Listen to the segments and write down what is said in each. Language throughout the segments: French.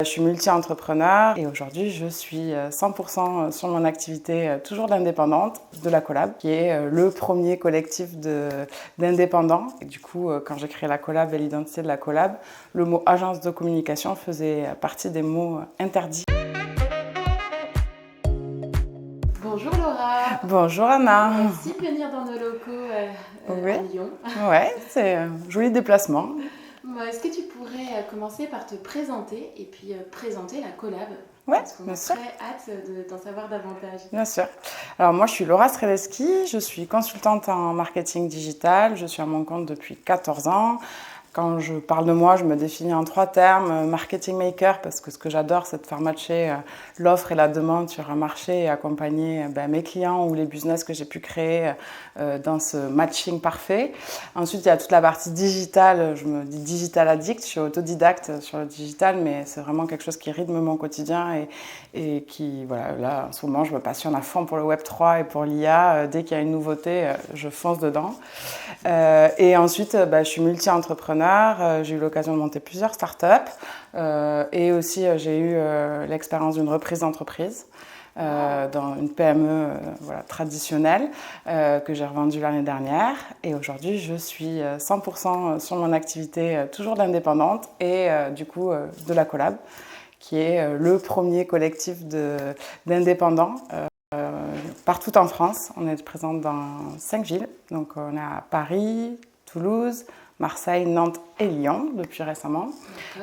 Je suis multi-entrepreneur et aujourd'hui je suis 100% sur mon activité toujours d'indépendante de la Collab, qui est le premier collectif d'indépendants. Et du coup, quand j'ai créé la Collab et l'identité de la Collab, le mot agence de communication faisait partie des mots interdits. Bonjour Laura. Bonjour Anna. Merci de venir dans nos locaux Oui. à Lyon. Ouais, c'est un joli déplacement. Est-ce que tu pourrais commencer par te présenter et puis présenter la Collab? Ouais, parce qu'on bien a sûr. très hâte d'en savoir davantage. Bien sûr. Alors moi, je suis Laura Streleski, je suis consultante en marketing digital, je suis à mon compte depuis 14 ans. Quand je parle de moi, je me définis en 3 termes. Marketing maker, parce que ce que j'adore, c'est de faire matcher l'offre et la demande sur un marché et accompagner mes clients ou les business que j'ai pu créer dans ce matching parfait. Ensuite, il y a toute la partie digitale. Je me dis digital addict, je suis autodidacte sur le digital, mais c'est vraiment quelque chose qui rythme mon quotidien et qui, voilà, là, en ce moment, je me passionne à fond pour le Web3 et pour l'IA. Dès qu'il y a une nouveauté, je fonce dedans. Et ensuite, je suis multi-entrepreneur. J'ai eu l'occasion de monter plusieurs startups et aussi j'ai eu l'expérience d'une reprise d'entreprise dans une PME traditionnelle que j'ai revendue l'année dernière. Et aujourd'hui, je suis 100% sur mon activité toujours d'indépendante et du coup de la Collab, qui est le premier collectif d'indépendants. Partout en France, on est présent dans 5 villes. Donc on est à Paris, Toulouse, Marseille, Nantes et Lyon depuis récemment.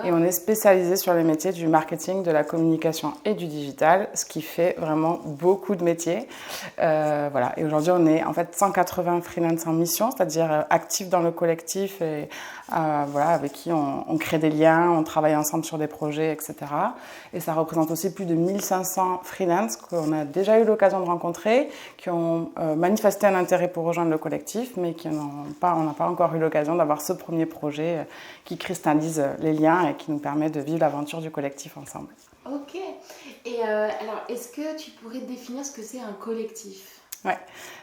Et on est spécialisé sur les métiers du marketing, de la communication et du digital, ce qui fait vraiment beaucoup de métiers. Voilà. Et aujourd'hui, on est en fait 180 freelance en mission, c'est-à-dire actifs dans le collectif et avec qui on crée des liens, on travaille ensemble sur des projets, etc. Et ça représente aussi plus de 1500 freelance qu'on a déjà eu l'occasion de rencontrer, qui ont manifesté un intérêt pour rejoindre le collectif, mais on n'a pas encore eu l'occasion d'avoir ce premier projet qui cristallise les liens et qui nous permet de vivre l'aventure du collectif ensemble. Ok. Et alors, est-ce que tu pourrais définir ce que c'est un collectif? Ouais,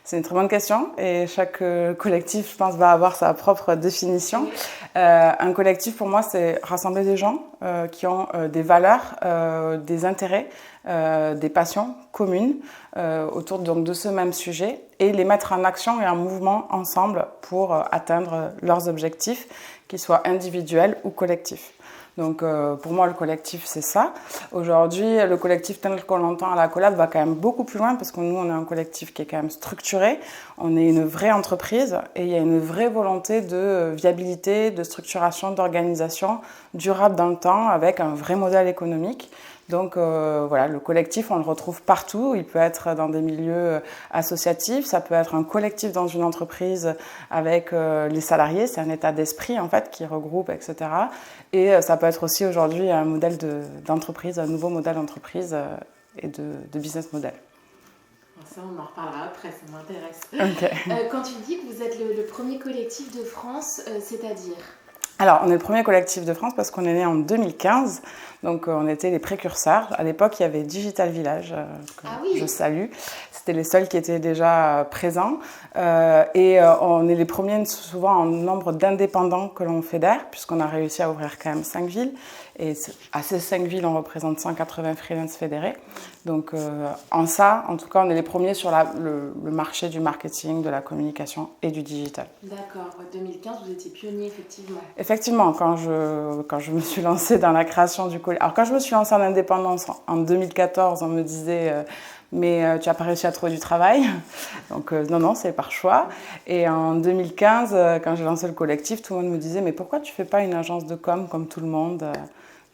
c'est une très bonne question et chaque collectif, je pense, va avoir sa propre définition. Oui. Un collectif, pour moi, c'est rassembler des gens qui ont des valeurs, des intérêts, des passions communes autour donc, de ce même sujet et les mettre en action et en mouvement ensemble pour atteindre leurs objectifs, qu'ils soient individuels ou collectifs. Donc pour moi, le collectif, c'est ça. Aujourd'hui, le collectif tel qu'on l'entend à la Collab va quand même beaucoup plus loin parce que nous, on est un collectif qui est quand même structuré. On est une vraie entreprise et il y a une vraie volonté de viabilité, de structuration, d'organisation durable dans le temps avec un vrai modèle économique. Donc voilà, le collectif, on le retrouve partout. Il peut être dans des milieux associatifs, ça peut être un collectif dans une entreprise avec les salariés, c'est un état d'esprit en fait qui regroupe, etc. Et ça peut être aussi aujourd'hui un modèle d'entreprise, un nouveau modèle d'entreprise et de business model. Ça, on en reparlera après, ça m'intéresse. Okay. Quand tu dis que vous êtes le premier collectif de France, c'est-à-dire ? Alors, on est le premier collectif de France parce qu'on est né en 2015, donc on était les précurseurs. À l'époque, il y avait Digital Village, que je salue. C'était les seuls qui étaient déjà présents. Et on est les premiers souvent en nombre d'indépendants que l'on fédère, puisqu'on a réussi à ouvrir quand même 5 villes. Et à ces 5 villes, on représente 180 freelance fédérés. Donc en ça, en tout cas, on est les premiers sur le marché du marketing, de la communication et du digital. D'accord, 2015, vous étiez pionnier, effectivement. Effectivement, quand je me suis lancée dans la création du collectif... Alors quand je me suis lancée en indépendance en 2014, on me disait mais tu n'as pas réussi à trouver du travail. Donc non, c'est par choix. Et en 2015, quand j'ai lancé le collectif, tout le monde me disait mais pourquoi tu ne fais pas une agence de com comme tout le monde ?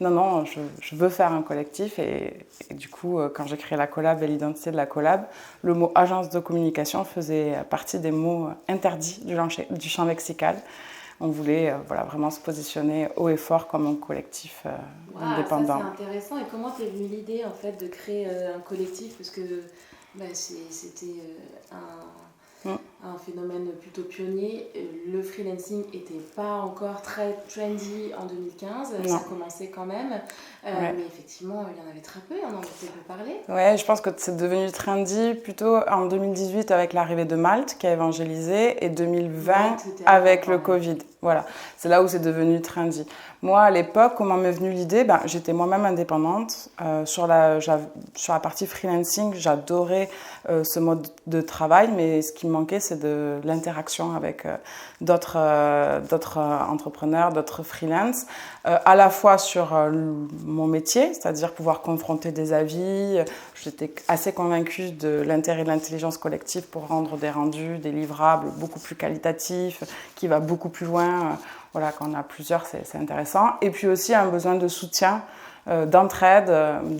Non, je veux faire un collectif et du coup, quand j'ai créé la Collab et l'identité de la Collab, le mot agence de communication faisait partie des mots interdits du champ lexical. On voulait vraiment se positionner haut et fort comme un collectif indépendant. Ça c'est intéressant. Et comment t'es venue l'idée en fait de créer un collectif? Parce que c'était un phénomène plutôt pionnier. Le freelancing n'était pas encore très trendy en 2015, non. Ça commençait quand même, mais effectivement il y en avait très peu, on en a peut-être peu parlé. Ouais, je pense que c'est devenu trendy plutôt en 2018 avec l'arrivée de Malte qui a évangélisé et 2020 avec le Covid. Voilà, c'est là où c'est devenu trendy. Moi, à l'époque, comment m'est venue l'idée, j'étais moi-même indépendante. Sur la partie freelancing, j'adorais ce mode de travail, mais ce qui me manquait, c'est de l'interaction avec d'autres entrepreneurs, d'autres freelances, à la fois sur mon métier, c'est-à-dire pouvoir confronter des avis. J'étais assez convaincue de l'intérêt de l'intelligence collective pour rendre des rendus, des livrables beaucoup plus qualitatifs, qui va beaucoup plus loin. Voilà, quand on a plusieurs, c'est intéressant. Et puis aussi un besoin de soutien, d'entraide,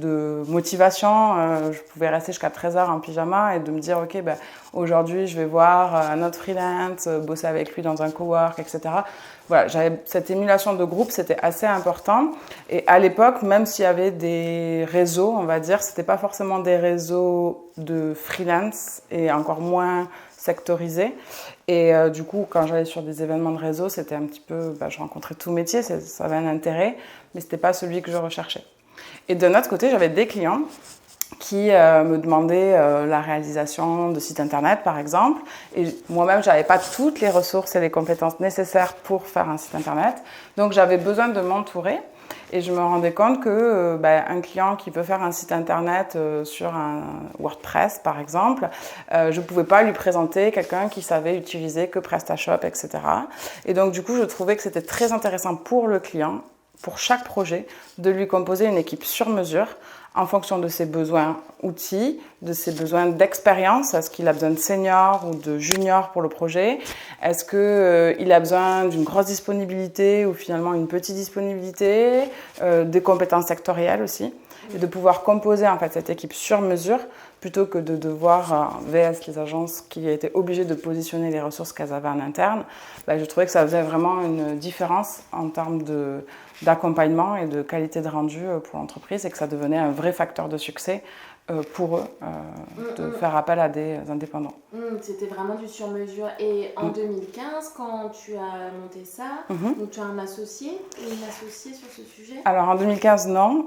de motivation. Je pouvais rester jusqu'à 13h en pyjama et de me dire, ok, aujourd'hui, je vais voir un autre freelance, bosser avec lui dans un cowork, etc. Voilà, j'avais cette émulation de groupe, c'était assez important. Et à l'époque, même s'il y avait des réseaux, on va dire, c'était pas forcément des réseaux de freelance et encore moins sectorisés. Et du coup, quand j'allais sur des événements de réseau, c'était un petit peu, je rencontrais tout métier, ça avait un intérêt, mais c'était pas celui que je recherchais. Et d'un autre côté, j'avais des clients qui me demandaient la réalisation de sites internet, par exemple. Et moi-même, j'avais pas toutes les ressources et les compétences nécessaires pour faire un site internet. Donc, j'avais besoin de m'entourer. Et je me rendais compte que un client qui veut faire un site internet sur un WordPress, par exemple, je ne pouvais pas lui présenter quelqu'un qui savait utiliser que PrestaShop, etc. Et donc, du coup, je trouvais que c'était très intéressant pour le client, pour chaque projet, de lui composer une équipe sur mesure en fonction de ses besoins outils, de ses besoins d'expérience. Est-ce qu'il a besoin de senior ou de junior pour le projet? Est-ce qu'il a besoin d'une grosse disponibilité ou finalement une petite disponibilité? Des compétences sectorielles aussi. Et de pouvoir composer en fait cette équipe sur mesure plutôt que de devoir, VS les agences qui étaient obligées de positionner les ressources qu'elles avaient en interne. Je trouvais que ça faisait vraiment une différence en termes d'accompagnement et de qualité de rendu pour l'entreprise et que ça devenait un vrai facteur de succès pour eux de faire appel à des indépendants. C'était vraiment du sur-mesure. Et en 2015, quand tu as monté ça, donc tu as un associé ou une associée sur ce sujet? Alors en 2015, non.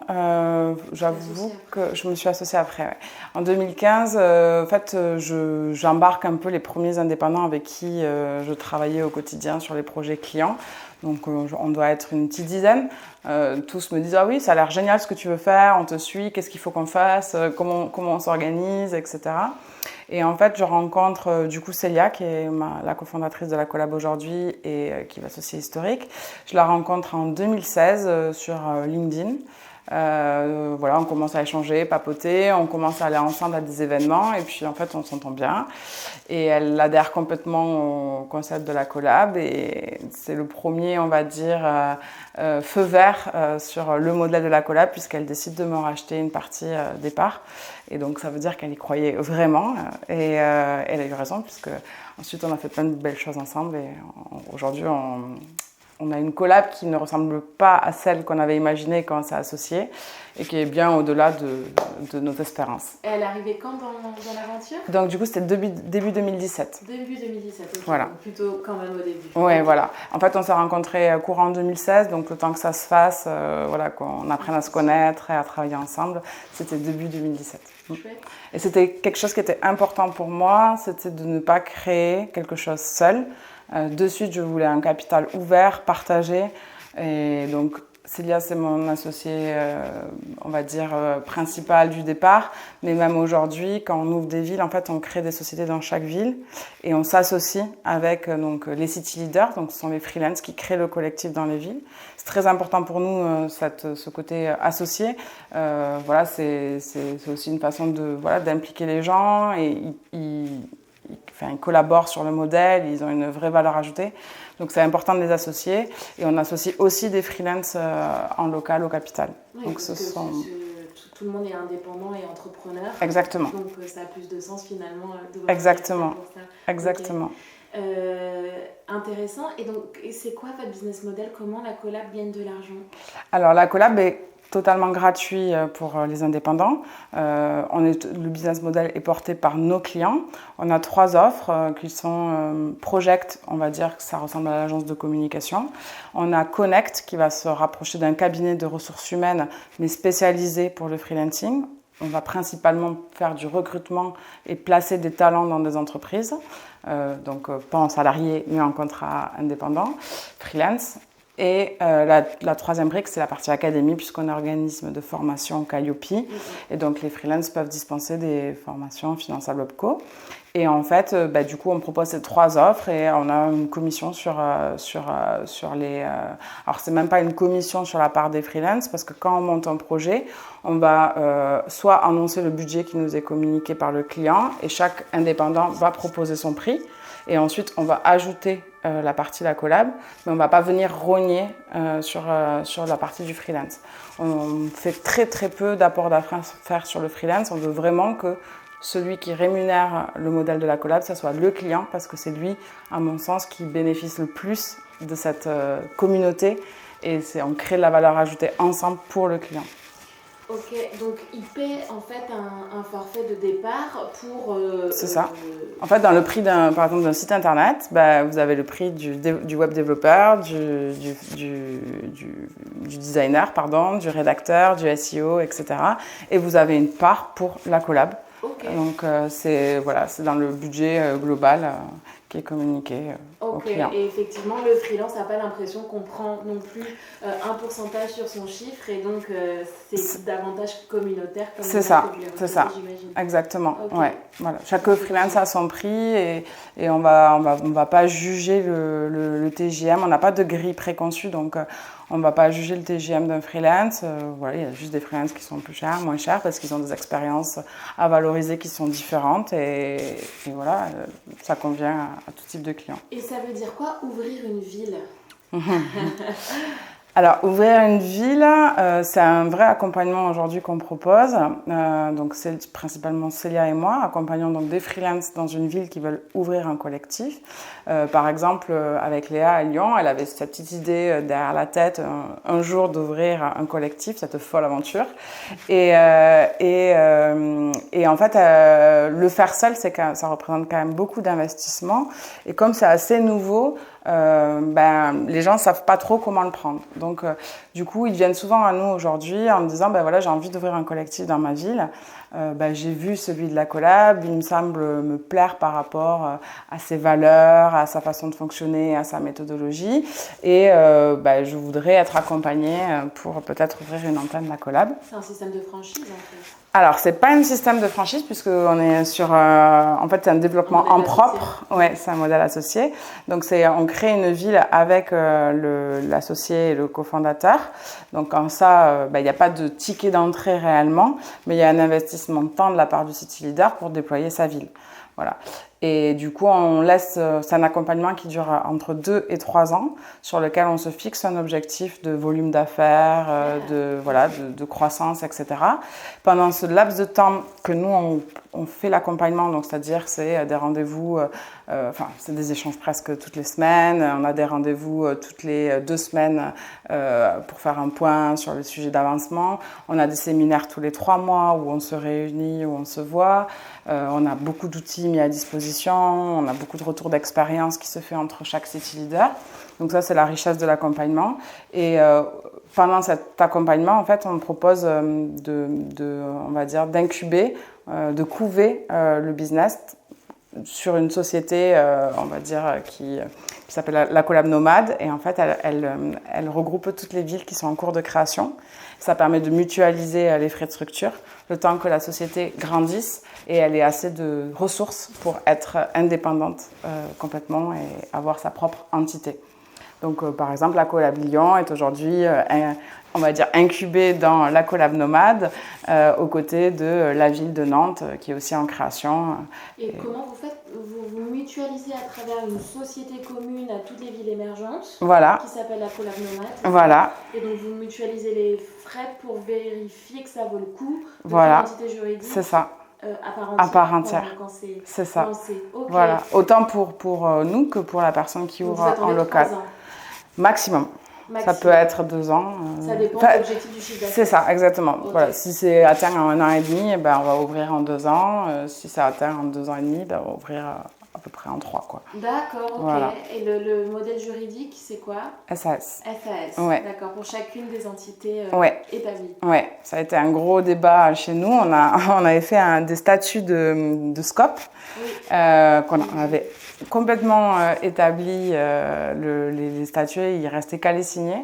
J'avoue que je me suis associée après. Ouais. En 2015, en fait, j'embarque un peu les premiers indépendants avec qui je travaillais au quotidien sur les projets clients. Donc on doit être une petite dizaine. Tous me disent « Ah oui, ça a l'air génial ce que tu veux faire, on te suit, qu'est-ce qu'il faut qu'on fasse, comment on s'organise, etc. » Et en fait, je rencontre du coup Célia, qui est la cofondatrice de la collab aujourd'hui et qui est l'associée historique. Je la rencontre en 2016 sur LinkedIn. Voilà, on commence à échanger, papoter, on commence à aller ensemble à des événements et puis en fait on s'entend bien et elle adhère complètement au concept de la collab et c'est le premier, on va dire, feu vert sur le modèle de la collab puisqu'elle décide de me racheter une partie des parts et donc ça veut dire qu'elle y croyait vraiment et elle a eu raison puisque ensuite on a fait plein de belles choses ensemble et aujourd'hui on a une collab qui ne ressemble pas à celle qu'on avait imaginée quand on s'est associé et qui est bien au-delà de nos espérances. Et elle est arrivée quand dans l'aventure? Donc du coup, c'était début 2017. Début 2017, ok. Voilà. Donc plutôt quand même au début. Oui, voilà. En fait, on s'est rencontrés courant 2016, donc le temps que ça se fasse, voilà, qu'on apprenne à se connaître et à travailler ensemble, c'était début 2017. Chouette. Et c'était quelque chose qui était important pour moi, c'était de ne pas créer quelque chose seul. De suite, je voulais un capital ouvert, partagé. Et donc, Célia, c'est mon associée, on va dire, principale du départ. Mais même aujourd'hui, quand on ouvre des villes, en fait, on crée des sociétés dans chaque ville. Et on s'associe avec donc, les city leaders. Donc, ce sont les freelances qui créent le collectif dans les villes. C'est très important pour nous, ce côté associé. Voilà, c'est aussi une façon d'impliquer les gens. Et ils collaborent sur le modèle, ils ont une vraie valeur ajoutée. Donc c'est important de les associer. Et on associe aussi des freelances en local au capital. Oui, donc tout le monde est indépendant et entrepreneur. Exactement. Donc ça a plus de sens finalement de voir Exactement. pour ça. Exactement. Okay. Intéressant. Et donc c'est quoi votre business model? Comment la collab gagne de l'argent? Alors la collab est totalement gratuit pour les indépendants. Le business model est porté par nos clients. On a 3 offres qui sont Project, on va dire que ça ressemble à l'agence de communication. On a Connect qui va se rapprocher d'un cabinet de ressources humaines mais spécialisé pour le freelancing. on va principalement faire du recrutement et placer des talents dans des entreprises, donc pas en salarié mais en contrat indépendant, freelance. Et la troisième brique, c'est la partie académie, puisqu'on est un organisme de formation Calliope. Et donc, les freelances peuvent dispenser des formations finançables OPCO. Et en fait, du coup, on propose ces 3 offres et on a une commission sur les... alors, c'est même pas une commission sur la part des freelances, parce que quand on monte un projet, on va soit annoncer le budget qui nous est communiqué par le client et chaque indépendant va proposer son prix. Et ensuite, on va ajouter la partie la collab, mais on ne va pas venir rogner sur la partie du freelance. On fait très très peu d'apports d'affaires sur le freelance. On veut vraiment que celui qui rémunère le modèle de la collab, ce soit le client, parce que c'est lui, à mon sens, qui bénéficie le plus de cette communauté. Et on crée de la valeur ajoutée ensemble pour le client. Ok, donc il paie en fait un forfait de départ pour... c'est ça. En fait, dans le prix par exemple d'un site internet, vous avez le prix du web développeur, du designer, du rédacteur, du SEO, etc. Et vous avez une part pour la collab. Okay. Donc c'est dans le budget global qui est communiqué au client. Et effectivement, le freelance n'a pas l'impression qu'on prend non plus un pourcentage sur son chiffre et donc c'est davantage communautaire. C'est ça, exactement. Okay. Ouais, voilà. Chaque freelance a son prix et on va pas juger le TJM. On n'a pas de grille préconçue, donc on ne va pas juger le TJM d'un freelance. Il y a juste des freelances qui sont plus chers, moins chers, parce qu'ils ont des expériences à valoriser qui sont différentes. Et voilà, ça convient à tout type de clients. Et ça veut dire quoi, ouvrir une ville? Alors, ouvrir une ville, c'est un vrai accompagnement aujourd'hui qu'on propose. Donc, c'est principalement Célia et moi, accompagnons donc des freelances dans une ville qui veulent ouvrir un collectif. Par exemple, avec Léa à Lyon, elle avait cette petite idée derrière la tête un jour d'ouvrir un collectif, cette folle aventure. Et en fait, le faire seul, ça représente quand même beaucoup d'investissement. Et comme c'est assez nouveau, les gens ne savent pas trop comment le prendre. Donc, du coup, ils viennent souvent à nous aujourd'hui en me disant j'ai envie d'ouvrir un collectif dans ma ville. J'ai vu celui de la collab, il me semble me plaire par rapport à ses valeurs, à sa façon de fonctionner, à sa méthodologie. Et je voudrais être accompagnée pour peut-être ouvrir une antenne de la collab. C'est un système de franchise en fait. Alors, c'est pas un système de franchise puisqu'on est sur... en fait, c'est un développement en propre. Ouais, c'est un modèle associé. Donc, on crée une ville avec l'associé et le cofondateur. Donc, en ça, il n'y a pas de ticket d'entrée réellement, mais il y a un investissement de temps de la part du city leader pour déployer sa ville. Voilà. Et du coup, c'est un accompagnement qui dure entre 2 et 3 ans, sur lequel on se fixe un objectif de volume d'affaires, de croissance, etc. Pendant ce laps de temps que nous, on fait l'accompagnement, donc c'est-à-dire c'est des rendez-vous, c'est des échanges presque toutes les semaines, on a des rendez-vous toutes les 2 semaines pour faire un point sur le sujet d'avancement, on a des séminaires tous les 3 mois où on se réunit, où on se voit, on a beaucoup d'outils mis à disposition, on a beaucoup de retours d'expérience qui se fait entre chaque city leader. Donc ça, c'est la richesse de l'accompagnement. Et pendant cet accompagnement, en fait, on propose d'incuber, de couver le business sur une société, qui s'appelle la Collab Nomade. Et en fait, elle regroupe toutes les villes qui sont en cours de création. Ça permet de mutualiser les frais de structure, le temps que la société grandisse et elle ait assez de ressources pour être indépendante complètement et avoir sa propre entité. Donc, par exemple, la Collab Lyon est aujourd'hui, incubée dans la Collab Nomade, aux côtés de la ville de Nantes, qui est aussi en création. Et comment vous faites? Vous mutualisez à travers une société commune à toutes les villes émergentes, voilà, qui s'appelle la Collab Nomade. Voilà. Et donc, vous mutualisez les frais pour vérifier que ça vaut le coup de voilà. l'entité juridique. C'est ça. À part entière. Quand c'est ça. Okay. Voilà. Autant pour nous que pour la personne qui ouvre en local. 3 ans. Maximum. Ça peut être 2 ans. Ça dépend de l'objectif du chiffre d'affaires. C'est ça, exactement. Okay. Voilà. Si c'est atteint en 1 an et demi, on va ouvrir en 2 ans. Si c'est atteint en 2 ans et demi, on va ouvrir peu près en 3, quoi. D'accord, ok. Voilà. Et le modèle juridique, c'est quoi? SAS. SAS, ouais. D'accord, pour chacune des entités établies. Oui, ça a été un gros débat chez nous. On avait fait des statuts de SCOP qu'on avait complètement établi. Les statuts, il restait qu'à les signer.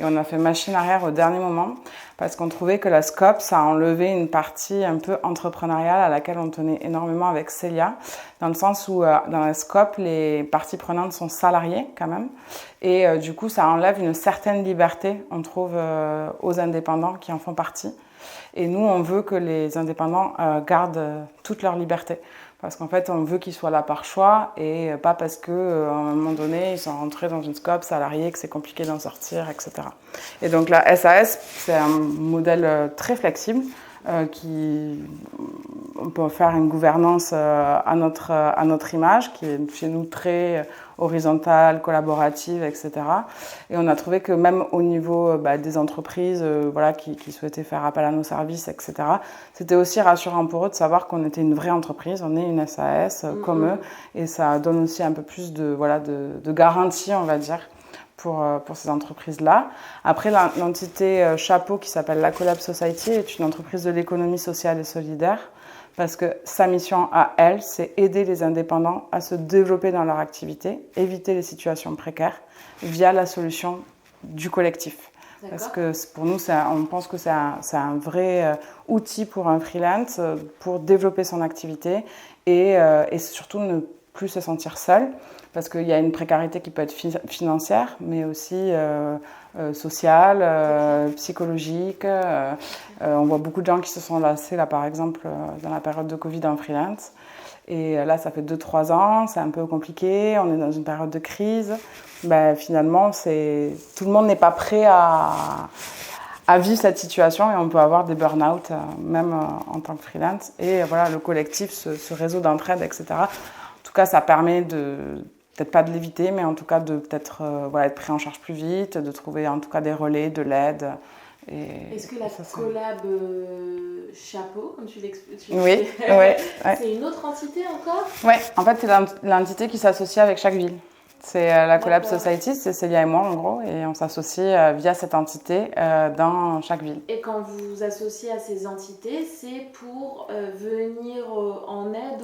Et on a fait machine arrière au dernier moment parce qu'on trouvait que la SCOP, ça enlevait une partie un peu entrepreneuriale à laquelle on tenait énormément avec Célia, dans le sens où dans la SCOP, les parties prenantes sont salariées quand même. Et du coup, ça enlève une certaine liberté, on trouve, aux indépendants qui en font partie. Et nous, on veut que les indépendants gardent toute leur liberté. Parce qu'en fait, on veut qu'ils soient là par choix et pas parce qu'à un moment donné, ils sont rentrés dans une scope salariée, que c'est compliqué d'en sortir, etc. Et donc la SAS, c'est un modèle très flexible on peut faire une gouvernance à notre image, qui est chez nous très horizontale, collaborative, etc. Et on a trouvé que même au niveau des entreprises qui souhaitaient faire appel à nos services, etc., c'était aussi rassurant pour eux de savoir qu'on était une vraie entreprise, on est une SAS comme eux, et ça donne aussi un peu plus de garantie, on va dire, pour ces entreprises-là. Après, l'entité chapeau qui s'appelle la Collab Society est une entreprise de l'économie sociale et solidaire parce que sa mission à elle, c'est aider les indépendants à se développer dans leur activité, éviter les situations précaires via la solution du collectif. D'accord. Parce que pour nous, on pense que c'est un vrai outil pour un freelance pour développer son activité et surtout ne plus se sentir seul. Parce qu'il y a une précarité qui peut être financière, mais aussi sociale, psychologique. On voit beaucoup de gens qui se sont lancés, là, par exemple, dans la période de Covid en freelance. Et là, ça fait 2-3 ans, c'est un peu compliqué, on est dans une période de crise. Finalement, tout le monde n'est pas prêt à vivre cette situation et on peut avoir des burn-out, même en tant que freelance. Et voilà, le collectif, ce réseau d'entraide, etc. En tout cas, ça permet peut-être pas de l'éviter, mais en tout cas de peut-être être pris en charge plus vite, de trouver en tout cas des relais, de l'aide. Est-ce que la collab chapeau, comme tu l'expliques, oui, c'est une autre entité encore? Oui, en fait, c'est l'entité qui s'associe avec chaque ville. C'est la Collab Society, c'est Célia et moi en gros, et on s'associe via cette entité dans chaque ville. Et quand vous vous associez à ces entités, c'est pour venir en aide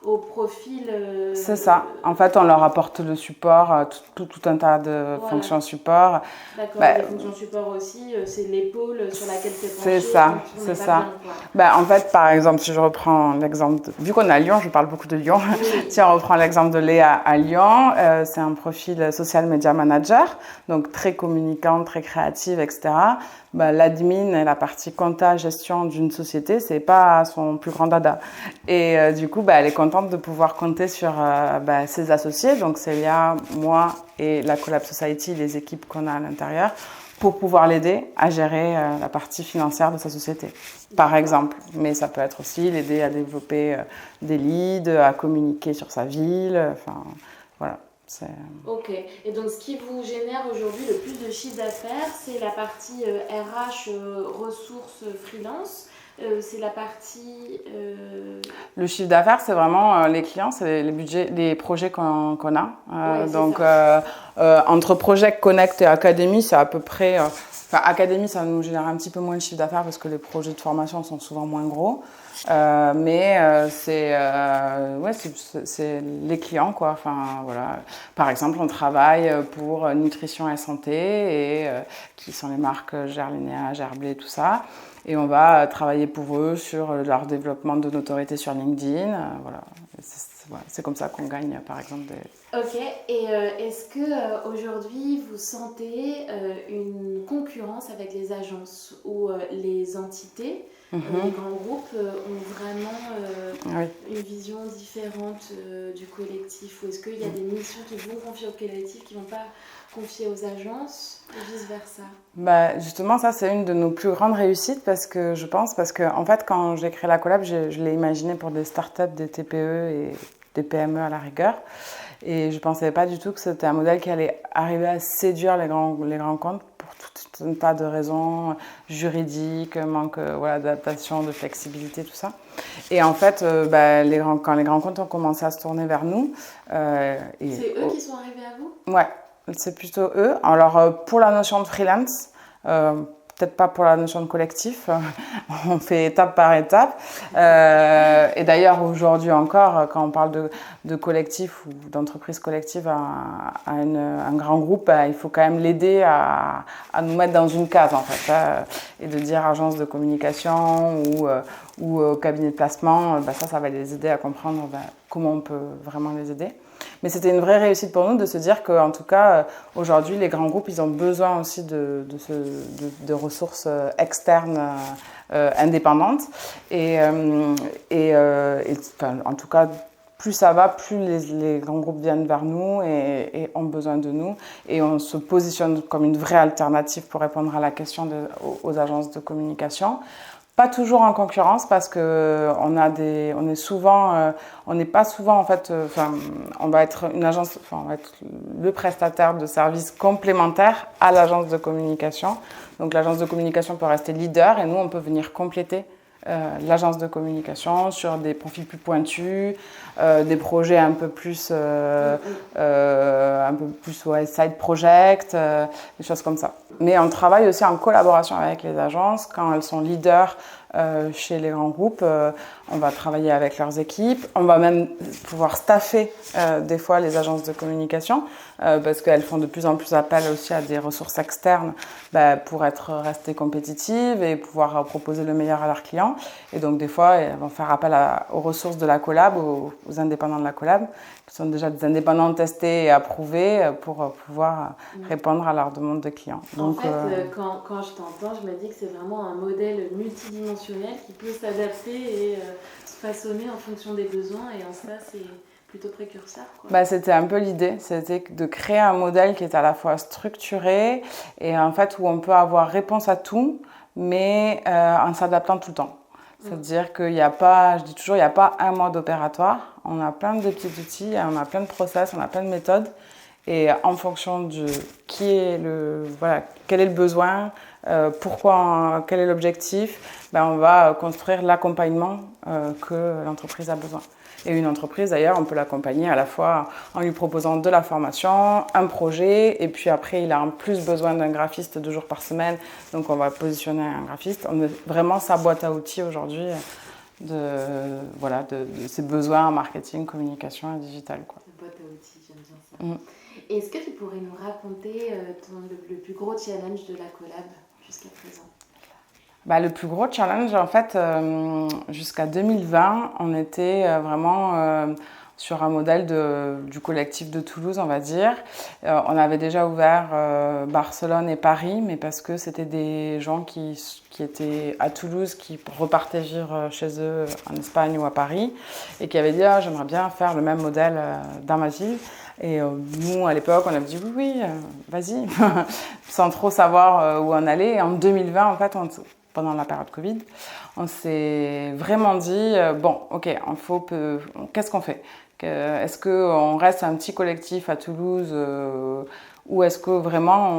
au profil... C'est ça. En fait, on leur apporte le support, tout un tas de fonctions support. D'accord, les fonctions support aussi, c'est l'épaule sur laquelle c'est penché. C'est ça. En fait, par exemple, si je reprends l'exemple... Vu qu'on est à Lyon, je parle beaucoup de Lyon. Oui. Si on reprend l'exemple de Léa à Lyon, c'est un profil social media manager, donc très communicante, très créative, etc. L'admin et la partie compta, gestion d'une société, c'est pas son plus grand dada. Et du coup, elle est contente de pouvoir compter sur ses associés, donc Célia, moi et la Collab Society, les équipes qu'on a à l'intérieur, pour pouvoir l'aider à gérer la partie financière de sa société, par exemple. Mais ça peut être aussi l'aider à développer des leads, à communiquer sur sa ville, enfin, voilà. Ok, et donc ce qui vous génère aujourd'hui le plus de chiffre d'affaires, c'est la partie RH, ressources, freelance, c'est la partie... Le chiffre d'affaires, c'est vraiment les clients, c'est les budgets, les projets qu'on a. Donc, entre Project Connect et Academy, c'est à peu près... Academy, ça nous génère un petit peu moins de chiffre d'affaires parce que les projets de formation sont souvent moins gros. Mais c'est les clients, quoi. Enfin, voilà. Par exemple, on travaille pour Nutrition et Santé, qui sont les marques Gerlinéa, Gerblé, tout ça. Et on va travailler pour eux sur leur développement de notoriété sur LinkedIn. Voilà. C'est comme ça qu'on gagne, par exemple, des... Ok, et est-ce que aujourd'hui vous sentez une concurrence avec les agences ou les entités, les grands groupes ont vraiment une vision différente du collectif, ou est-ce qu'il y a des missions qui vont confier au collectif qui ne vont pas confier aux agences et vice-versa? Justement, ça c'est une de nos plus grandes réussites parce que en fait quand j'ai créé la collab, je l'ai imaginé pour des startups, des TPE et des PME à la rigueur. Et je ne pensais pas du tout que c'était un modèle qui allait arriver à séduire les grands comptes pour tout un tas de raisons juridiques, manque d'adaptation, de flexibilité, tout ça. Et en fait, quand les grands comptes ont commencé à se tourner vers nous... c'est eux qui sont arrivés à vous? Ouais, c'est plutôt eux. Alors, pour la notion de freelance, peut-être pas pour la notion de collectif, on fait étape par étape. Et d'ailleurs, aujourd'hui encore, quand on parle de collectif ou d'entreprise collective à un grand groupe, il faut quand même l'aider à nous mettre dans une case, en fait. Et de dire agence de communication ou cabinet de placement, ça va les aider à comprendre comment on peut vraiment les aider. Mais c'était une vraie réussite pour nous de se dire qu'en tout cas, aujourd'hui, les grands groupes, ils ont besoin aussi de ressources externes indépendantes. En tout cas, plus ça va, plus les grands groupes viennent vers nous et ont besoin de nous. Et on se positionne comme une vraie alternative pour répondre à la question aux agences de communication. Pas toujours en concurrence parce que on n'est pas souvent en fait, on va être une agence, on va être le prestataire de services complémentaires à l'agence de communication. Donc l'agence de communication peut rester leader et nous on peut venir compléter l'agence de communication sur des profils plus pointus, des projets un peu plus side project, des choses comme ça. Mais on travaille aussi en collaboration avec les agences quand elles sont leaders chez les grands groupes. On va travailler avec leurs équipes. On va même pouvoir staffer des fois les agences de communication parce qu'elles font de plus en plus appel aussi à des ressources externes pour rester compétitives et pouvoir proposer le meilleur à leurs clients. Et donc des fois, elles vont faire appel aux ressources de la collab, aux indépendants de la collab, qui sont déjà des indépendants testés et approuvés pour pouvoir répondre à leurs demandes de clients. Donc, en fait, quand je t'entends, je me dis que c'est vraiment un modèle multidimensionnel qui peut s'adapter et se façonner en fonction des besoins, et en ça, c'est plutôt précurseur, quoi. C'était un peu l'idée, c'était de créer un modèle qui est à la fois structuré et en fait où on peut avoir réponse à tout, mais en s'adaptant tout le temps. C'est-à-dire qu'il n'y a pas, je dis toujours, il n'y a pas un mode opératoire. On a plein de petits outils, on a plein de process, on a plein de méthodes. Et en fonction de quel est le besoin, quel est l'objectif, on va construire l'accompagnement que l'entreprise a besoin. Et une entreprise, d'ailleurs, on peut l'accompagner à la fois en lui proposant de la formation, un projet, et puis après, il a en plus besoin d'un graphiste 2 jours par semaine, donc on va positionner un graphiste. On a vraiment sa boîte à outils aujourd'hui de ses besoins en marketing, communication et digital, quoi. La boîte à outils, j'aime bien ça. Est-ce que tu pourrais nous raconter le plus gros challenge de la collab jusqu'à présent? Le plus gros challenge, en fait, jusqu'à 2020, on était vraiment sur un modèle du collectif de Toulouse, on va dire. On avait déjà ouvert Barcelone et Paris, mais parce que c'était des gens qui étaient à Toulouse, qui repartaient vivre chez eux en Espagne ou à Paris, et qui avaient dit « j'aimerais bien faire le même modèle dans ma ville ». Et nous, à l'époque, on avait dit oui, vas-y, sans trop savoir où on allait. Et en 2020, en fait, pendant la période Covid, on s'est vraiment dit, qu'est-ce qu'on fait? Est-ce qu'on reste un petit collectif à Toulouse ou est-ce que vraiment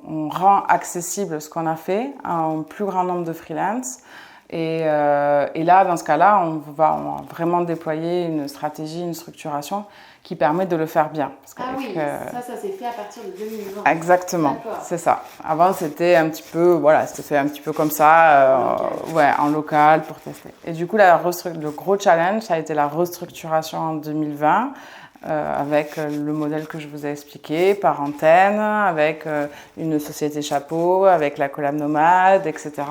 on rend accessible ce qu'on a fait à un plus grand nombre de freelance? Et là, dans ce cas-là, on va vraiment déployer une stratégie, une structuration qui permet de le faire bien. Ça s'est fait à partir de 2020. Exactement, c'est ça. Avant, c'était un petit peu, c'était fait un petit peu comme ça, en local pour tester. Et du coup, le gros challenge, ça a été la restructuration en 2020. Avec le modèle que je vous ai expliqué, par antenne, avec une société chapeau, avec la collab nomade, etc.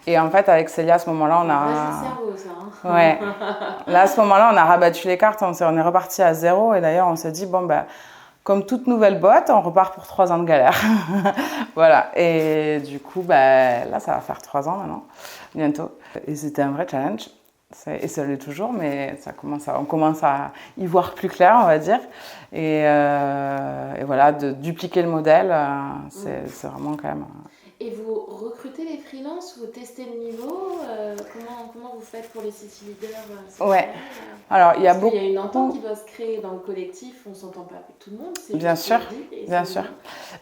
Et en fait, avec Célia, à ce moment-là, on a... cerveau, ça, hein. Ouais. Là, à ce moment-là, on a rabattu les cartes, on est reparti à zéro. Et d'ailleurs, on s'est dit, comme toute nouvelle boîte, on repart pour 3 ans de galère. Voilà. Et du coup, là, ça va faire 3 ans maintenant, bientôt. Et c'était un vrai challenge. Et ça l'est toujours, mais on commence à y voir plus clair, on va dire. Et voilà, de dupliquer le modèle, c'est vraiment quand même... Et vous recrutez les freelances, vous testez le niveau comment vous faites pour les city leaders Ouais. Alors, il y a beaucoup... Il y a une entente qui doit se créer dans le collectif, on ne s'entend pas avec tout le monde. Bien sûr, bien sûr.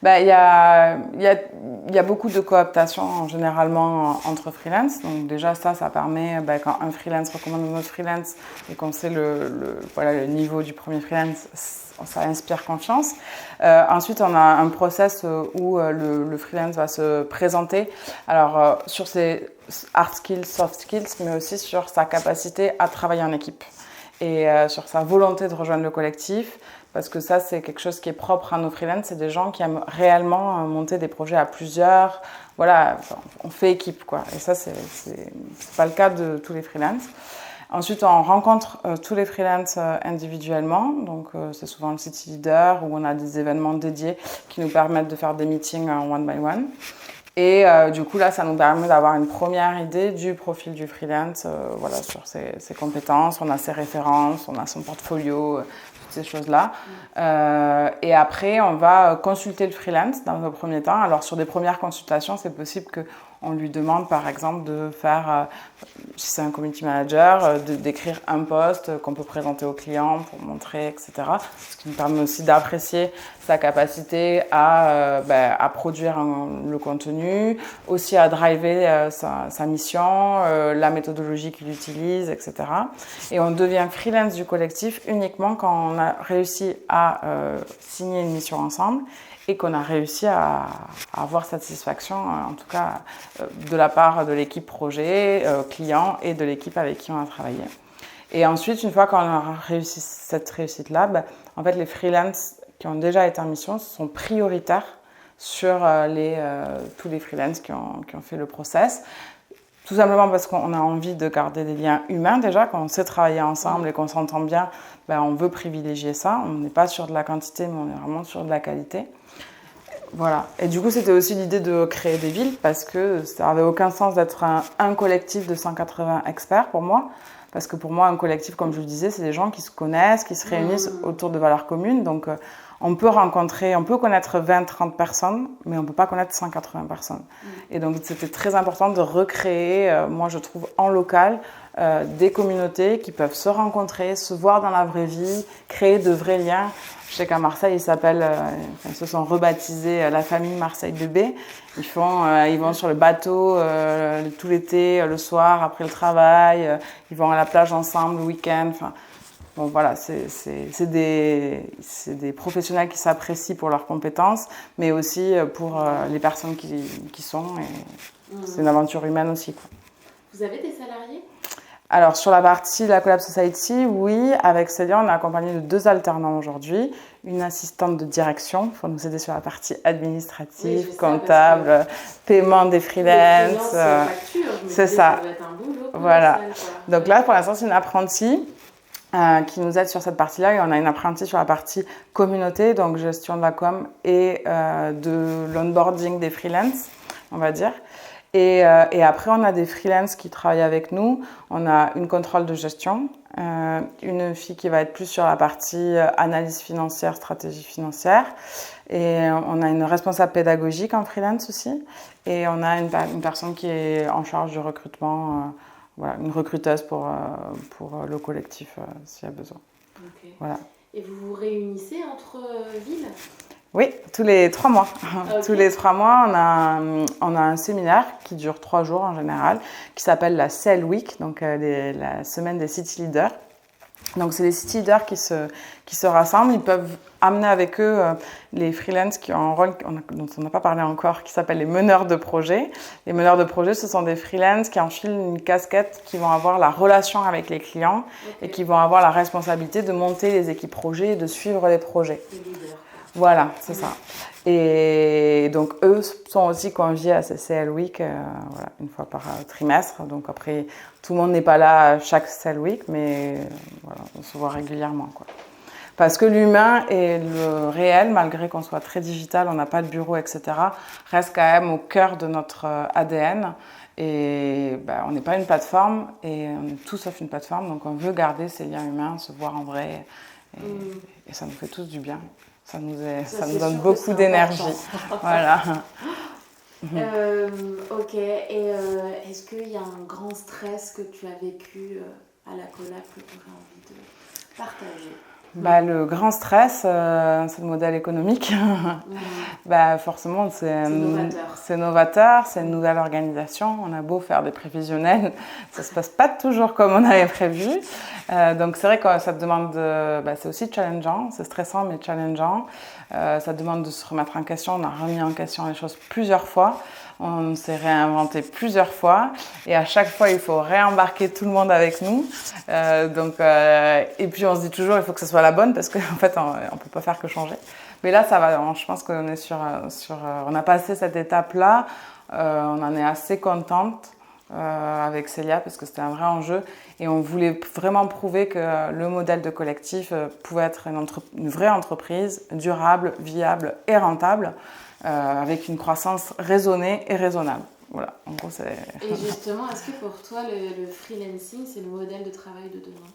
Bah, il y a beaucoup de cooptation généralement entre freelance. Donc déjà, ça permet, quand un freelance recommande un autre freelance et qu'on sait le niveau du premier freelance, ça inspire confiance. Ensuite, on a un process où le freelance va se présenter. Alors, sur ses hard skills, soft skills, mais aussi sur sa capacité à travailler en équipe et sur sa volonté de rejoindre le collectif, parce que ça, c'est quelque chose qui est propre à nos freelances. C'est des gens qui aiment réellement monter des projets à plusieurs. Voilà, on fait équipe, quoi. Et ça, c'est pas le cas de tous les freelances. Ensuite, on rencontre tous les freelances individuellement. Donc, c'est souvent le city leader où on a des événements dédiés qui nous permettent de faire des meetings en one by one. Et du coup, là, ça nous permet d'avoir une première idée du profil du freelance, voilà, sur ses compétences. On a ses références, on a son portfolio, toutes ces choses-là. Et après, on va consulter le freelance dans un premier temps. Alors, sur des premières consultations, c'est possible qu'on lui demande, par exemple, de faire, si c'est un community manager, d'écrire un post qu'on peut présenter au client pour montrer, etc. Ce qui nous permet aussi d'apprécier sa capacité à produire le contenu, aussi à driver sa mission, la méthodologie qu'il utilise, etc. Et on devient freelance du collectif uniquement quand on a réussi à signer une mission ensemble et qu'on a réussi à avoir satisfaction, en tout cas de la part de l'équipe projet, client et de l'équipe avec qui on a travaillé. Et ensuite, une fois qu'on a réussi cette réussite-là, en fait, les freelances qui ont déjà été en mission sont prioritaires sur tous les freelances qui ont fait le process. Tout simplement parce qu'on a envie de garder des liens humains déjà, quand on sait travailler ensemble et qu'on s'entend bien, on veut privilégier ça. On n'est pas sur de la quantité, mais on est vraiment sur de la qualité. Voilà. Et du coup, c'était aussi l'idée de créer des villes parce que ça n'avait aucun sens d'être un collectif de 180 experts pour moi. Parce que pour moi, un collectif, comme je le disais, c'est des gens qui se connaissent, qui se réunissent autour de valeurs communes. Donc, on peut connaître 20-30 personnes, mais on ne peut pas connaître 180 personnes. Et donc, c'était très important de recréer, moi, je trouve, en local, des communautés qui peuvent se rencontrer, se voir dans la vraie vie, créer de vrais liens. Je sais qu'à Marseille, ils se sont rebaptisés la famille Marseille Bébé. Ils vont sur le bateau tout l'été, le soir, après le travail. Ils vont à la plage ensemble le week-end. Bon, voilà, c'est des professionnels qui s'apprécient pour leurs compétences, mais aussi pour les personnes qui sont. Et c'est une aventure humaine aussi, quoi. Vous avez des salariés ? Alors, sur la partie la Collab Society, oui. Avec Célia, on est accompagné de 2 alternants aujourd'hui. Une assistante de direction pour nous aider sur la partie administrative, comptable, paiement des freelances. C'est ça. Ça doit être un boulot. Voilà. Donc là, pour l'instant, c'est une apprentie qui nous aide sur cette partie-là. Et on a une apprentie sur la partie communauté, donc gestion de la com et de l'onboarding des freelances, on va dire. Et après, on a des freelances qui travaillent avec nous. On a une contrôle de gestion, une fille qui va être plus sur la partie analyse financière, stratégie financière. Et on a une responsable pédagogique en freelance aussi. Et on a une personne qui est en charge du recrutement, voilà, une recruteuse pour le collectif s'il y a besoin. Okay. Voilà. Et vous vous réunissez entre villes ? Oui, tous les 3 mois. Okay. Tous les 3 mois, on a un séminaire qui dure 3 jours en général, qui s'appelle la Cell Week, donc la semaine des City Leaders. Donc, c'est les City Leaders qui se rassemblent. Ils peuvent amener avec eux les freelances qui ont un rôle dont on n'a pas parlé encore, qui s'appelle les meneurs de projet. Les meneurs de projet, ce sont des freelances qui enfilent une casquette, qui vont avoir la relation avec les clients et qui vont avoir la responsabilité de monter les équipes projets et de suivre les projets. Voilà, c'est ça. Et donc, eux sont aussi conviés à ces CL Week, voilà, une fois par trimestre. Donc après, tout le monde n'est pas là à chaque CL Week, mais voilà, on se voit régulièrement, quoi. Parce que l'humain et le réel, malgré qu'on soit très digital, on n'a pas de bureau, etc., reste quand même au cœur de notre ADN. Et on n'est pas une plateforme, et on est tout sauf une plateforme, donc on veut garder ces liens humains, se voir en vrai, et ça nous fait tous du bien. Ça nous donne beaucoup d'énergie. Voilà. Ok, et est-ce qu'il y a un grand stress que tu as vécu à la collab que tu aurais envie de partager? Le grand stress, c'est le modèle économique. Forcément, c'est novateur, c'est une nouvelle organisation. On a beau faire des prévisionnels, ça ne se passe pas toujours comme on avait prévu. Donc c'est vrai que ça demande, c'est aussi challengeant, c'est stressant mais challengeant. Ça demande de se remettre en question. On a remis en question les choses plusieurs fois. On s'est réinventé plusieurs fois et à chaque fois, il faut réembarquer tout le monde avec nous. Et puis, on se dit toujours, il faut que ce soit la bonne parce qu'en fait, on ne peut pas faire que changer. Mais là, ça va. Je pense qu'on est on a passé cette étape-là. On en est assez contente avec Célia parce que c'était un vrai enjeu et on voulait vraiment prouver que le modèle de collectif pouvait être une vraie entreprise durable, viable et rentable. Avec une croissance raisonnée et raisonnable. Voilà, en gros, c'est... Et justement, est-ce que pour toi, le freelancing, c'est le modèle de travail de demain?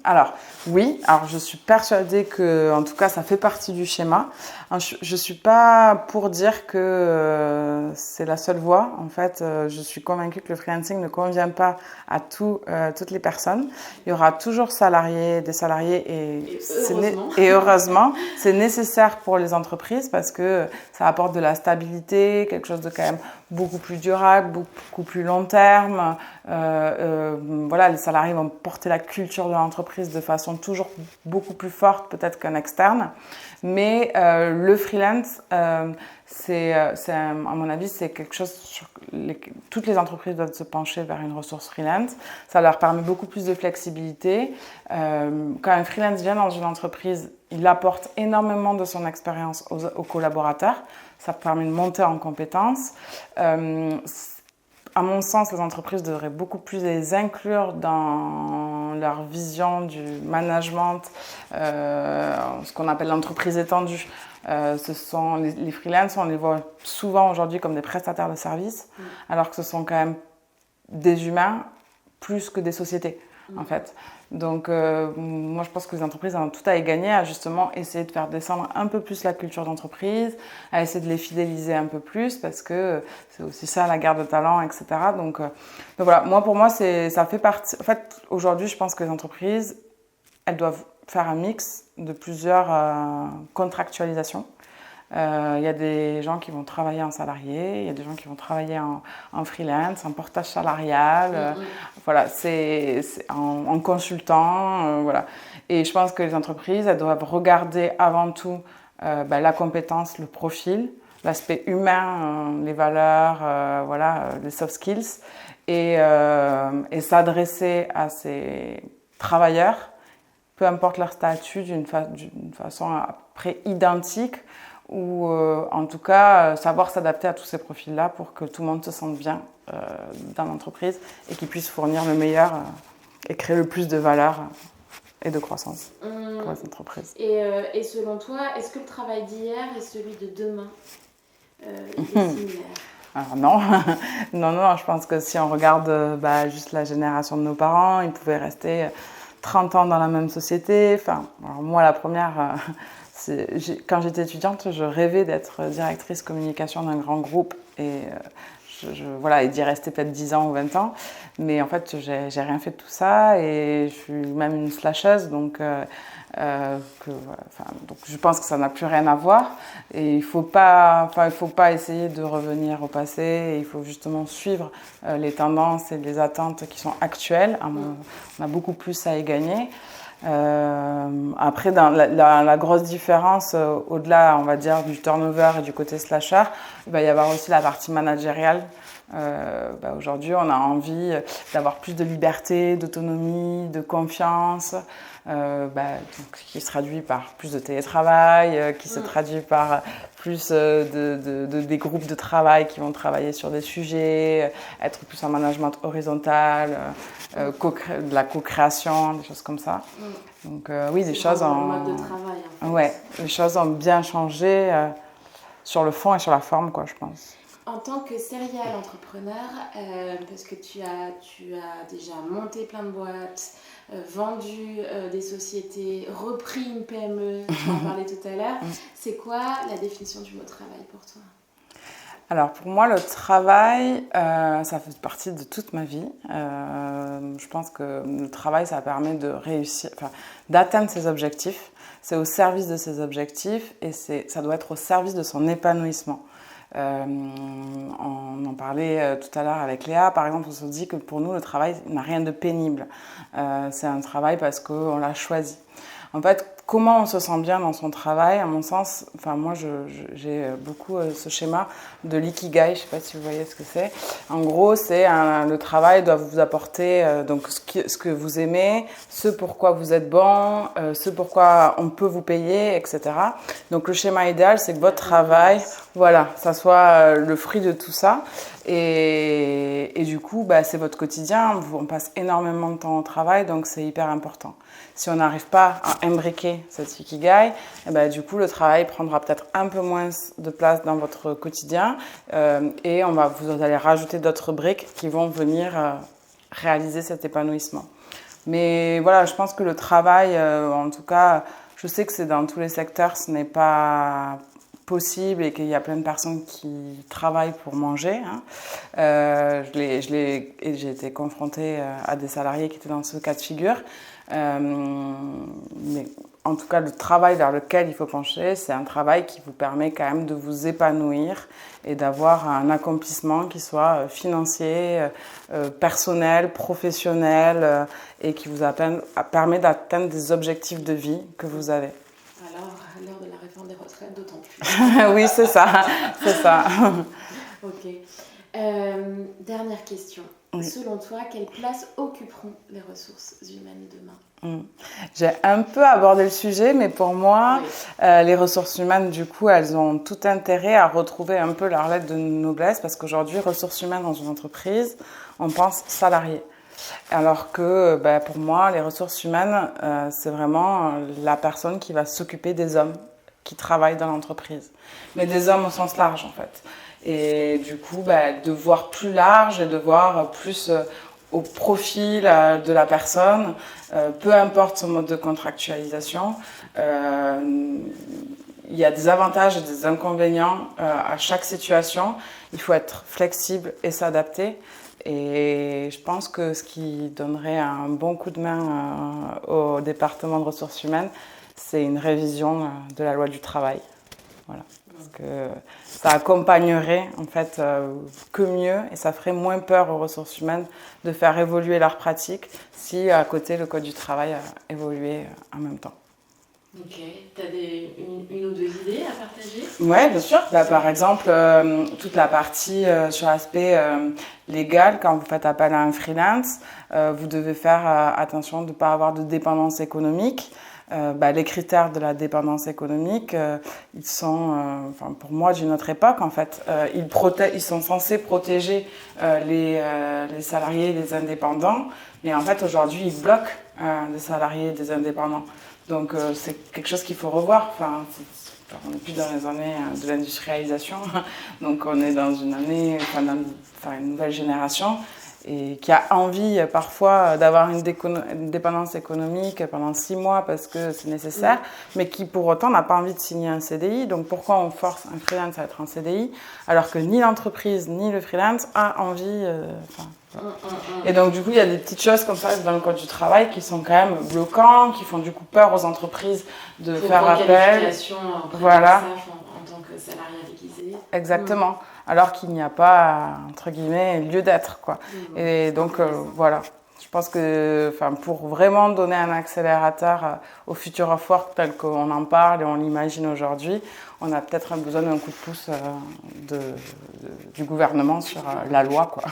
Alors, oui, je suis persuadée que, en tout cas, ça fait partie du schéma. Je ne suis pas pour dire que c'est la seule voie. En fait, je suis convaincue que le freelancing ne convient pas à toutes les personnes. Il y aura toujours des salariés et heureusement, c'est nécessaire pour les entreprises parce que ça apporte de la stabilité, quelque chose de quand même beaucoup plus durable, beaucoup plus long terme. Les salariés vont porter la culture de l'entreprise de façon toujours beaucoup plus forte peut-être qu'un externe. Mais le freelance, à mon avis, c'est quelque chose sur toutes les entreprises doivent se pencher vers une ressource freelance. Ça leur permet beaucoup plus de flexibilité. Quand un freelance vient dans une entreprise, il apporte énormément de son expérience aux collaborateurs. Ça permet de monter en compétences. À mon sens, les entreprises devraient beaucoup plus les inclure dans leur vision du management, ce qu'on appelle l'entreprise étendue. Ce sont les freelances, on les voit souvent aujourd'hui comme des prestataires de services, alors que ce sont quand même des humains plus que des sociétés, en fait. Donc, moi, je pense que les entreprises ont tout à y gagner à justement essayer de faire descendre un peu plus la culture d'entreprise, à essayer de les fidéliser un peu plus, parce que c'est aussi ça, la guerre de talent, etc. Donc voilà, pour moi, ça fait partie... En fait, aujourd'hui, je pense que les entreprises, elles doivent faire un mix de plusieurs contractualisations. Il y a des gens qui vont travailler en salarié, il y a des gens qui vont travailler en freelance, en portage salarial, c'est en consultant, voilà. Et je pense que les entreprises, elles doivent regarder avant tout la compétence, le profil, l'aspect humain, les valeurs, les soft skills, et s'adresser à ces travailleurs, peu importe leur statut, d'une façon après identique, ou en tout cas savoir s'adapter à tous ces profils-là pour que tout le monde se sente bien dans l'entreprise et qu'ils puissent fournir le meilleur et créer le plus de valeur et de croissance pour les entreprises. Et selon toi, est-ce que le travail d'hier et celui de demain est similaire? Alors non. non, je pense que si on regarde juste la génération de nos parents, ils pouvaient rester 30 ans dans la même société. Alors moi, la première... Quand j'étais étudiante, je rêvais d'être directrice communication d'un grand groupe et d'y rester peut-être 10 ans ou 20 ans. Mais en fait, j'ai rien fait de tout ça et je suis même une slasheuse, donc je pense que ça n'a plus rien à voir. Et il faut pas essayer de revenir au passé. Et il faut justement suivre les tendances et les attentes qui sont actuelles. On a beaucoup plus à y gagner. Après, dans la grosse différence, au-delà, on va dire, du turnover et du côté slasher, il va y avoir aussi la partie managériale. Aujourd'hui, on a envie d'avoir plus de liberté, d'autonomie, de confiance, qui se traduit par plus de télétravail, qui se traduit par plus des groupes de travail qui vont travailler sur des sujets, être plus en management horizontal, de la co-création, des choses comme ça. Donc oui, les choses ont... mode de travail, en fait. Ouais, les choses ont bien changé sur le fond et sur la forme, quoi, je pense. En tant que serial entrepreneur, parce que tu as déjà monté plein de boîtes, vendu des sociétés, repris une PME, tu en parlais tout à l'heure, c'est quoi la définition du mot travail pour toi? Alors pour moi, le travail, ça fait partie de toute ma vie. Je pense que le travail, ça permet de réussir, enfin, d'atteindre ses objectifs. C'est au service de ses objectifs et ça doit être au service de son épanouissement. On en parlait tout à l'heure avec Léa, par exemple, on se dit que pour nous, le travail n'a rien de pénible. C'est un travail parce qu'on l'a choisi. En fait, comment on se sent bien dans son travail, à mon sens, enfin moi j'ai beaucoup ce schéma de l'ikigai, je ne sais pas si vous voyez ce que c'est. En gros, le travail doit vous apporter donc ce que vous aimez, ce pourquoi vous êtes bon, ce pourquoi on peut vous payer, etc. Donc le schéma idéal, c'est que votre travail, voilà, ça soit le fruit de tout ça. Et du coup, bah, c'est votre quotidien, on passe énormément de temps au travail, donc c'est hyper important. Si on n'arrive pas à imbriquer cet ikigai, et ben, du coup, le travail prendra peut-être un peu moins de place dans votre quotidien et vous allez rajouter d'autres briques qui vont venir réaliser cet épanouissement. Mais voilà, je pense que le travail, en tout cas, je sais que c'est dans tous les secteurs, ce n'est pas possible et qu'il y a plein de personnes qui travaillent pour manger. Hein. J'ai été confrontée à des salariés qui étaient dans ce cas de figure. Mais en tout cas, le travail vers lequel il faut pencher, c'est un travail qui vous permet quand même de vous épanouir et d'avoir un accomplissement qui soit financier, personnel, professionnel et qui vous permet d'atteindre des objectifs de vie que vous avez. Alors, à l'heure de la réforme des retraites, d'autant plus. Oui, c'est ça. C'est ça. Ok. Dernière question. Oui. Selon toi, quelle place occuperont les ressources humaines demain ? J'ai un peu abordé le sujet, mais pour moi, les ressources humaines, du coup, elles ont tout intérêt à retrouver un peu leur lettre de noblesse, parce qu'aujourd'hui, ressources humaines dans une entreprise, on pense salarié. Alors que pour moi, les ressources humaines, c'est vraiment la personne qui va s'occuper des hommes qui travaillent dans l'entreprise. Mais des hommes au sens large, en fait. Et du coup, de voir plus large et de voir plus au profil de la personne, peu importe son mode de contractualisation. Il y a des avantages et des inconvénients à chaque situation. Il faut être flexible et s'adapter. Et je pense que ce qui donnerait un bon coup de main au département de ressources humaines, c'est une révision de la loi du travail. Voilà. Parce que ça accompagnerait en fait que mieux et ça ferait moins peur aux ressources humaines de faire évoluer leurs pratiques si à côté le code du travail a évolué en même temps. Ok, tu as une ou deux idées à partager ? Oui, bien sûr. Par exemple, toute la partie sur l'aspect légal, quand vous faites appel à un freelance, vous devez faire attention de ne pas avoir de dépendance économique. Les critères de la dépendance économique, ils sont, pour moi, d'une autre époque, en fait. Ils sont censés protéger les salariés et les indépendants, mais en fait, aujourd'hui, ils bloquent les salariés et les indépendants. Donc, c'est quelque chose qu'il faut revoir. On n'est plus dans les années de l'industrialisation, donc on est dans une année, une nouvelle génération et qui a envie parfois d'avoir une dépendance économique pendant 6 mois parce que c'est nécessaire, mais qui pour autant n'a pas envie de signer un CDI. Donc pourquoi on force un freelance à être en CDI alors que ni l'entreprise ni le freelance a envie... Et donc du coup il y a des petites choses comme ça dans le code du travail qui sont quand même bloquants, qui font du coup peur aux entreprises de faire appel. Voilà. En tant que salarié déguisé. Exactement. Alors qu'il n'y a pas, entre guillemets, lieu d'être, quoi. Et donc, voilà. Je pense que pour vraiment donner un accélérateur au Future of Work tel qu'on en parle et on l'imagine aujourd'hui, on a peut-être besoin d'un coup de pouce du gouvernement sur la loi, quoi.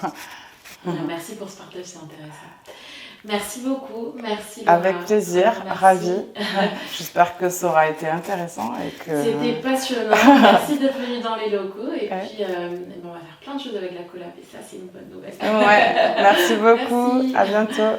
Merci pour ce partage, c'est intéressant. Merci beaucoup, merci Laura. Avec plaisir, ravie. J'espère que ça aura été intéressant. C'était passionnant, merci d'être venu dans les locaux et puis on va faire plein de choses avec la collab et ça c'est une bonne nouvelle. Ouais, merci beaucoup, merci. À bientôt.